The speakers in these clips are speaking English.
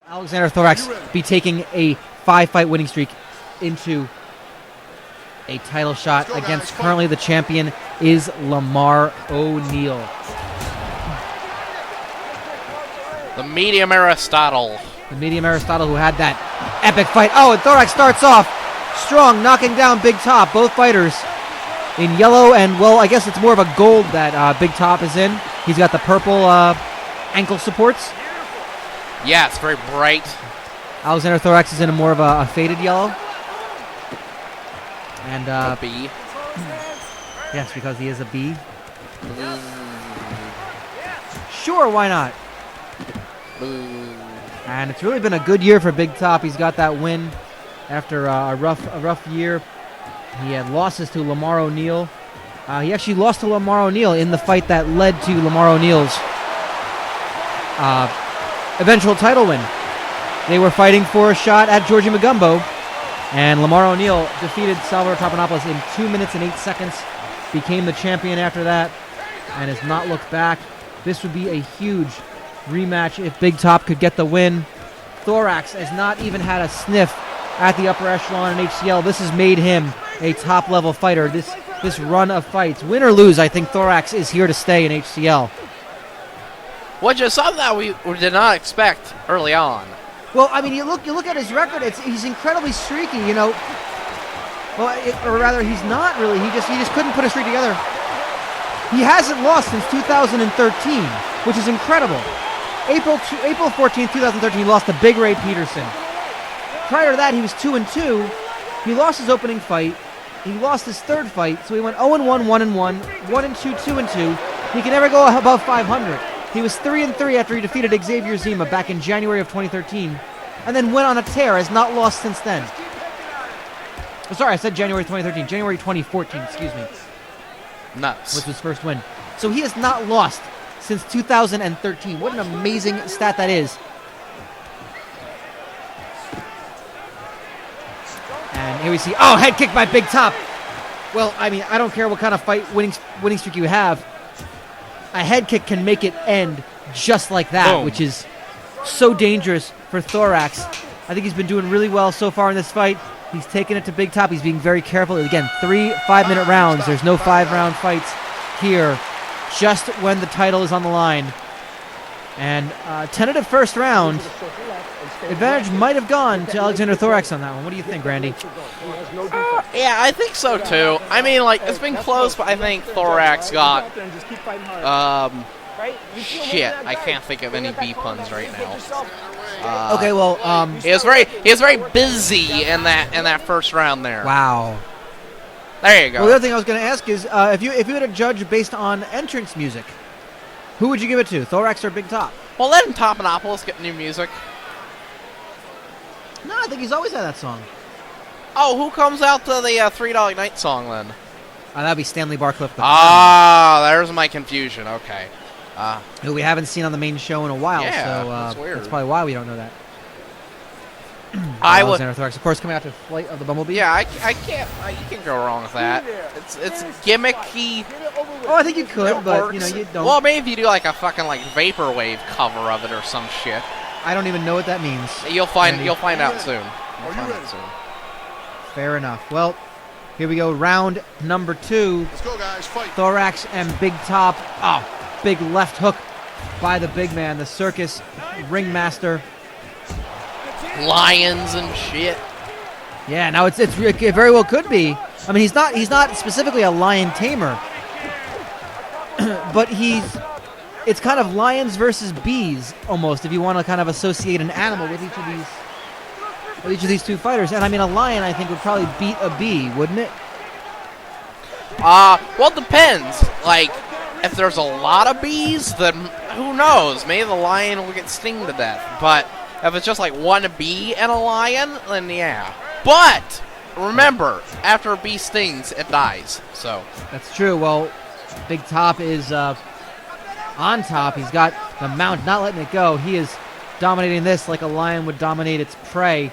Alexander Thorax be taking a 5-fight winning streak into a title shot against currently the champion is Lamar O'Neal. The medium Aristotle. The medium Aristotle who had that epic fight. Oh, and Thorax starts off strong, knocking down Big Top. Both fighters in yellow and, well, I guess it's more of a gold that Big Top is in. He's got the purple ankle supports. Yeah, it's very bright. Alexander Thorax is in a more of a faded yellow. And a B. Yes, because he is a B. Sure, why not? And it's really been a good year for Big Top. He's got that win after a rough year. He had losses to Lamar O'Neal. He actually lost to Lamar O'Neal in the fight that led to Lamar O'Neal's eventual title win. They were fighting for a shot at Georgie Magumbo, and Lamar O'Neal defeated Salvador Topanopoulos in 2 minutes and 8 seconds, became the champion after that, and has not looked back. This would be a huge rematch if Big Top could get the win. Thorax has not even had a sniff at the upper echelon in HCL. This has made him a top-level fighter. This run of fights, win or lose, I think Thorax is here to stay in HCL. Which is something that we did not expect early on. Well, I mean, you look at his record. He's incredibly streaky, you know. Well, or rather, he's not really. He just couldn't put a streak together. He hasn't lost since 2013, which is incredible. April 14th, 2013, he lost to Big Ray Peterson. Prior to that, he was 2-2. He lost his opening fight. He lost his third fight, so he went 0-1, 1-1, 1-2, 2-2. He can never go above 500. He was 3-3 after he defeated Xavier Zima back in January of 2013, and then went on a tear, has not lost since then. Oh, sorry, I said January 2013. January 2014, excuse me. Nuts. Was his first win. So he has not lost since 2013. What an amazing stat that is. And here we see, oh, head kick by Big Top. Well, I mean, I don't care what kind of fight winning streak you have. A head kick can make it end just like that, Boom. Which is so dangerous for Thorax. I think he's been doing really well so far in this fight. He's taken it to Big Top. He's being very careful. Again, 3 5-minute rounds. There's no 5-round fights here, just when the title is on the line. And tentative first round. Advantage might have gone to Alexander Thorax on that one. What do you think, Randy? Yeah, I think so too. I mean, like, it's been close, but I think Thorax got shit. I can't think of any B puns right now. Okay, well, he was very busy in that first round there. Wow. There you go. Well, the other thing I was going to ask is, if you had to judge based on entrance music, who would you give it to, Thorax or Big Top? Well, let Topanopoulos get new music. No, I think he's always had that song. Oh, who comes out to the $3 Night song then? That'd be Stanley Barcliffe. There's my confusion. Okay. Who we haven't seen on the main show in a while, yeah, so that's weird. That's probably why we don't know that. I would. Alexander Thorax, of course, coming out to Flight of the Bumblebee. Yeah, I can't. You can't go wrong with that. It's gimmicky. Oh, I think you could, but you know you don't. Well, maybe if you do like a fucking like vaporwave cover of it or some shit. I don't even know what that means. You'll find out soon. Fair enough. Well, here we go. Round number 2. Let's go, guys. Fight. Thorax and Big Top. Oh, big left hook by the big man, the circus ringmaster. Lions and shit. Yeah, now it very well could be. I mean, he's not specifically a lion tamer, but it's kind of lions versus bees almost, if you want to kind of associate an animal with each of these two fighters. And I mean, a lion I think would probably beat a bee, wouldn't it? Well, it depends. Like, if there's a lot of bees, then who knows? Maybe the lion will get stung to death. But if it's just like one bee and a lion, then yeah. But remember, after a bee stings, it dies. So that's true. Well, Big Top is on top. He's got the mount, not letting it go. He is dominating this like a lion would dominate its prey.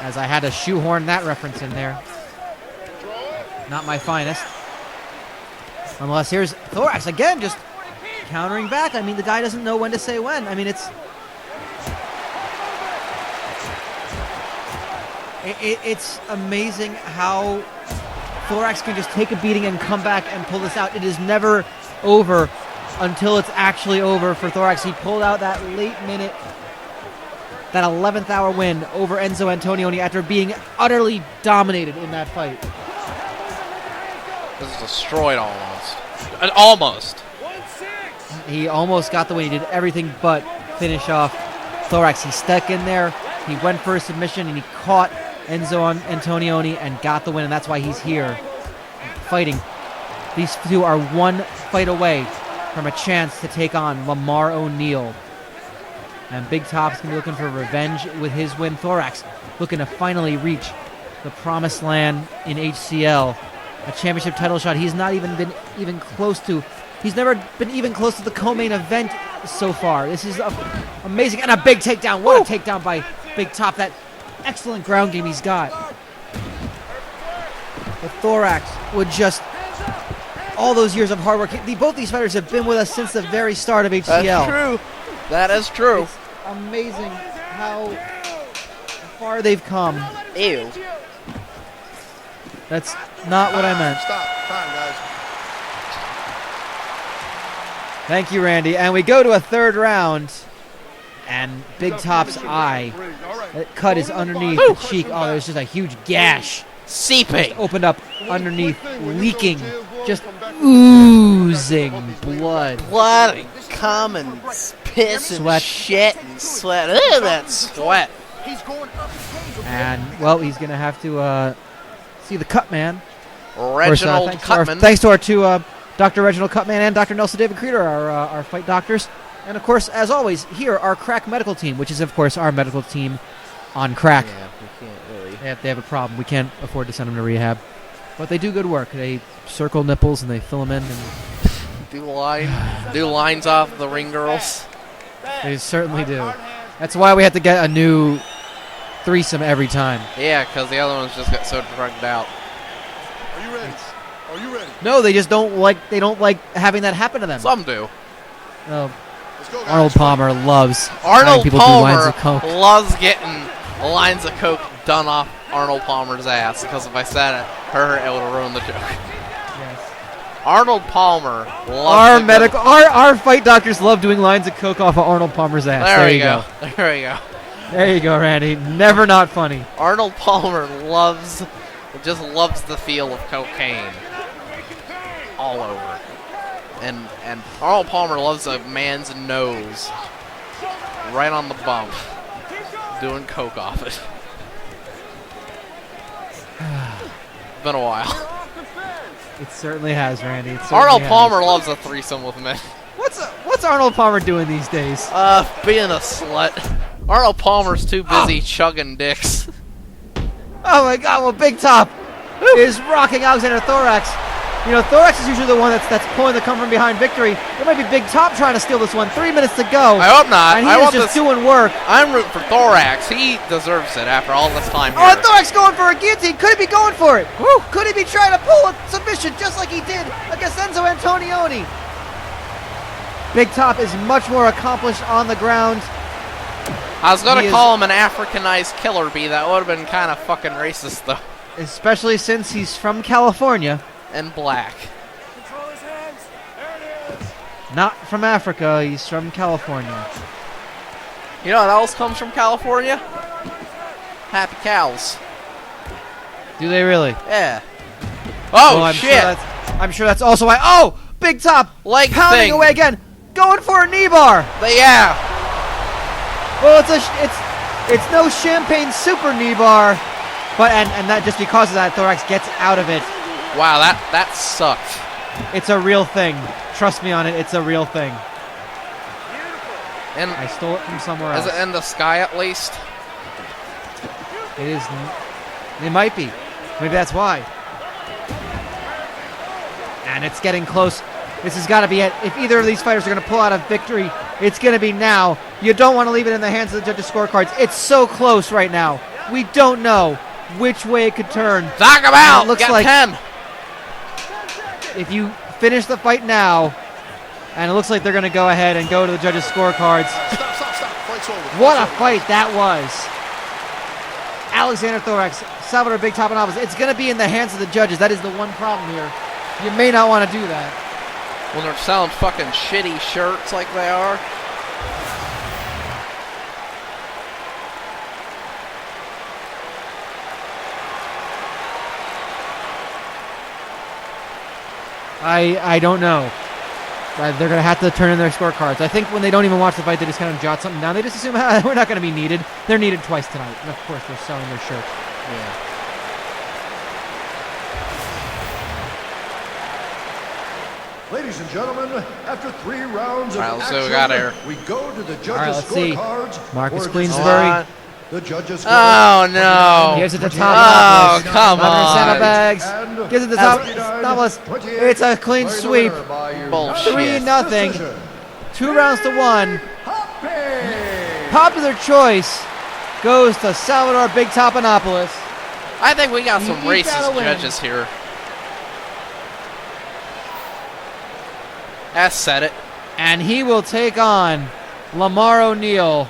As I had to shoehorn that reference in there. Not my finest. Nonetheless, here's Thorax again, just countering back. I mean, the guy doesn't know when to say when. I mean, it's amazing how Thorax can just take a beating and come back and pull this out. It is never over until it's actually over for Thorax. He pulled out that late minute, that 11th hour win over Enzo Antonioni after being utterly dominated in that fight. This is destroyed almost. Almost. He almost got the win. He did everything but finish off Thorax. He stuck in there. He went for a submission, and he caught Enzo Antonioni and got the win, and that's why he's here fighting. These two are one fight away from a chance to take on Lamar O'Neal. And Big Top's going to be looking for revenge with his win. Thorax looking to finally reach the promised land in HCL. A championship title shot he's not even been close to. He's never been even close to the co-main event so far. This is amazing. And a big takedown. What a takedown by Big Top. That excellent ground game he's got. But Thorax would just... all those years of hard work. Both these fighters have been with us since the very start of HCL. That's true. That is true. It's amazing how far they've come. Ew. That's not what I meant. Stop. Time, guys. Thank you, Randy. And we go to a third round. And Big Top's eye, that cut is underneath the cheek. Oh, there's just a huge gash. Seeping. Opened up underneath, leaking, just oozing blood. Blood and cum and piss and Sweat. shit and sweat. Ugh, that sweat. And, well, he's going to have to see the cut man. Reginald Cutman. Thanks to our two, Dr. Reginald Cutman and Dr. Nelson David Creeder, our fight doctors. And, of course, as always, here, our crack medical team, which is, of course, our medical team on crack. Yeah, we can't really. They have a problem. We can't afford to send them to rehab. But they do good work. They circle nipples and they fill them in. And Do lines off the ring girls. they certainly do. That's why we have to get a new threesome every time. Yeah, because the other ones just got so drugged out. Are you ready? Are you ready? No, they just don't like having that happen to them. Some do. Oh, Let's go, guys. Arnold Palmer loves having Arnold people do lines Palmer of coke. loves getting lines of coke done off Arnold Palmer's ass, because if I said it, it would ruin the joke. Yes. Arnold Palmer loves Our fight doctors love doing lines of coke off of Arnold Palmer's ass. There you go. There we go. There you go, Randy. Never not funny. Arnold Palmer just loves the feel of cocaine all over. And Arnold Palmer loves a man's nose right on the bump, doing coke off it. Been a while. It certainly has, Randy. It certainly Arnold has. Palmer loves a threesome with men. What's Arnold Palmer doing these days? Being a slut. Arnold Palmer's too busy chugging dicks. Oh my God! Well, Big Top is rocking Alexander Thorax. You know, Thorax is usually the one that's pulling the come from behind victory. It might be Big Top trying to steal this one. 3 minutes to go. I hope not. And he is just doing work. I'm rooting for Thorax. He deserves it after all this time here. Oh, and Thorax going for a guillotine. Could he be going for it? Woo. Could he be trying to pull a submission just like he did against Enzo Antonioni? Big Top is much more accomplished on the ground. I was going to call him an Africanized killer bee. That would have been kind of fucking racist, though. Especially since he's from California. And black. Control his hands. There it is. Not from Africa. He's from California. You know what else comes from California? Happy cows. Do they really? Yeah. Oh, Well, shit. I'm sure that's also why. Oh, Big Top Leg pounding thing. away again, going for a knee bar. Yeah. Well, it's no champagne super knee bar, but and that just because of that, Thorax gets out of it. Wow, that sucked. It's a real thing. Trust me on it. It's a real thing. And I stole it from somewhere is else. it in the sky at least? It is. It might be. Maybe that's why. And it's getting close. This has got to be it. If either of these fighters are going to pull out a victory, it's going to be now. You don't want to leave it in the hands of the judges' scorecards. It's so close right now. We don't know which way it could turn. Knock him out. It looks Got like 10. if you finish the fight now, and it looks like they're going to go ahead and go to the judges' scorecards. Stop. Fight's over. What a fight that was. Alexander Thorax, Salvador Big Topanopoulos. It's going to be in the hands of the judges. That is the one problem here. You may not want to do that. When they're selling fucking shitty shirts like they are. I don't know. They're going to have to turn in their scorecards. I think when they don't even watch the fight, they just kind of jot something down. They just assume we're not going to be needed. They're needed twice tonight. And of course, they're selling their shirts. Yeah. Ladies and gentlemen, after 3 rounds of All right, let's see what action, we got here. we go to the judges' All right, let's see. scorecards. Marcus for Queensbury. The judges' Oh, no. Gives it to Oh, Topanopoulos. come on. Saddlebags. Gives it to That's- Topanopoulos. It's a clean sweep. Bullshit. 3-0. 2 rounds to 1. Popular choice goes to Salvador Big Topanopoulos. I think we got some You gotta racist win. judges here. That said it. And he will take on Lamar O'Neal.